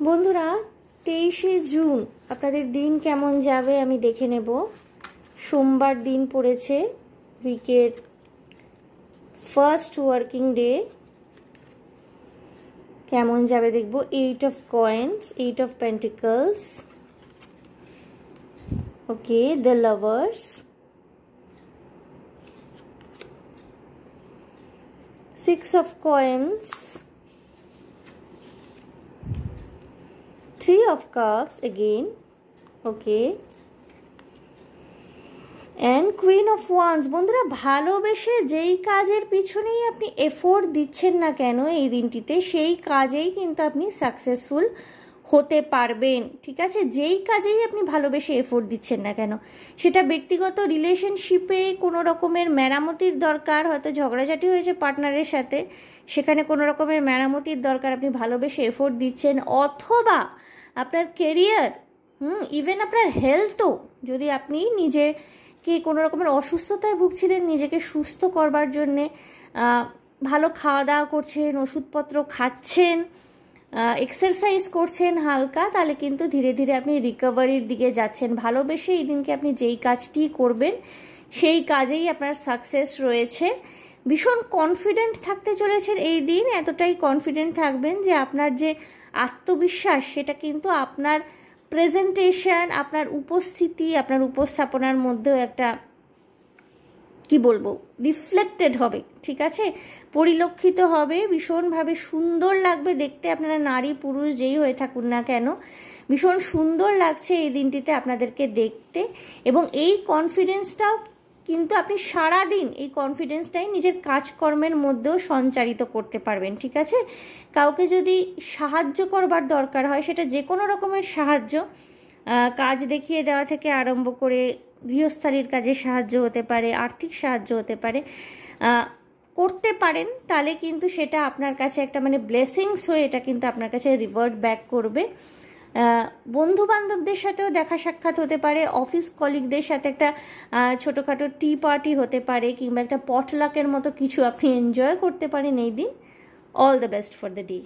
বন্ধুরা 23শে জুন আপনাদের দিন কেমন যাবে আমি দেখে নেব। সোমবার দিন পড়েছে, উইকের ফার্স্ট ওয়ার্কিং ডে। কেমন যাবে দেখব। 8 of coins, 8 of pentacles, okay, the lovers, 6 of coins, 3 of cups again, okay, and queen of wands। বন্ধুরা ভালোবেসে যেই কাজের পিছনেই আপনি এফোর্ট দিচ্ছেন না কেন এই দিনটিতে, সেই কাজেই কিন্তু আপনি সাকসেসফুল হতে পারবেন। ঠিক আছে, যেই কাজেই আপনি ভালোবেসে এফোর্ট দিচ্ছেন না কেন, সেটা ব্যক্তিগত রিলেশনশিপে কোনো রকমের মেরামতির দরকার, হয়তো ঝগড়াঝাটি হয়েছে পার্টনারের সাথে, সেখানে কোনো রকমের মেরামতির দরকার, আপনি ভালোবেসে এফোর্ট দিচ্ছেন, অথবা আপনার কেরিয়ার, ইভেন আপনার হেলথও, যদি আপনি নিজেকে কোনো রকমের অসুস্থতায় ভুগছিলেন, নিজেকে সুস্থ করবার জন্যে ভালো খাওয়া দাওয়া করছেন, ওষুধপত্র খাচ্ছেন, এক্সারসাইজ করছেন হালকা, তাহলে কিন্তু ধীরে ধীরে আপনি রিকভারির দিকে যাচ্ছেন। ভালোবেসে এই দিনকে আপনি যেই কাজটি করবেন সেই কাজেই আপনার সাকসেস রয়েছে। ভীষণ কনফিডেন্ট থাকতে চলেছেন এই দিন, এতটাই কনফিডেন্ট থাকবেন যে আপনার যে আত্মবিশ্বাস সেটা কিন্তু আপনার প্রেজেন্টেশন, আপনার উপস্থিতি, আপনার উপস্থাপনার মধ্যেও একটা কি বলবো রিফ্লেক্টেড হবে। ঠিক আছে, পরিলক্ষিত হবে, ভীষণভাবে সুন্দর লাগবে দেখতে। আপনারা নারী পুরুষ যেই হয়ে থাকুন না কেন, ভীষণ সুন্দর লাগছে এই দিনটিতে আপনাদেরকে দেখতে। এবং এই কনফিডেন্সটাও কিন্তু আপনি সারাদিন এই কনফিডেন্সটাই নিজের কাজকর্মের মধ্যেও সঞ্চারিত করতে পারবেন। ঠিক আছে, কাউকে যদি সাহায্য করবার দরকার হয়, সেটা যে কোনো রকমের সাহায্য, কাজ দেখিয়ে দেওয়া থেকে আরম্ভ করে গৃহস্থালির কাজে সাহায্য হতে পারে, আর্থিক সাহায্য হতে পারে, করতে পারেন, তাহলে কিন্তু সেটা আপনার কাছে একটা ব্লেসিংস হয়ে এটা কিন্তু আপনার কাছে রিভার্ট ব্যাক করবে। বন্ধু বান্ধবদের সাথেও দেখা সাক্ষাৎ হতে পারে, অফিস কলিগদের সাথে একটা ছোটোখাটো টি পার্টি হতে পারে, কিংবা একটা পটলাকের মতো কিছু আপনি এনজয় করতে পারেন এই দিন। All the best for the day.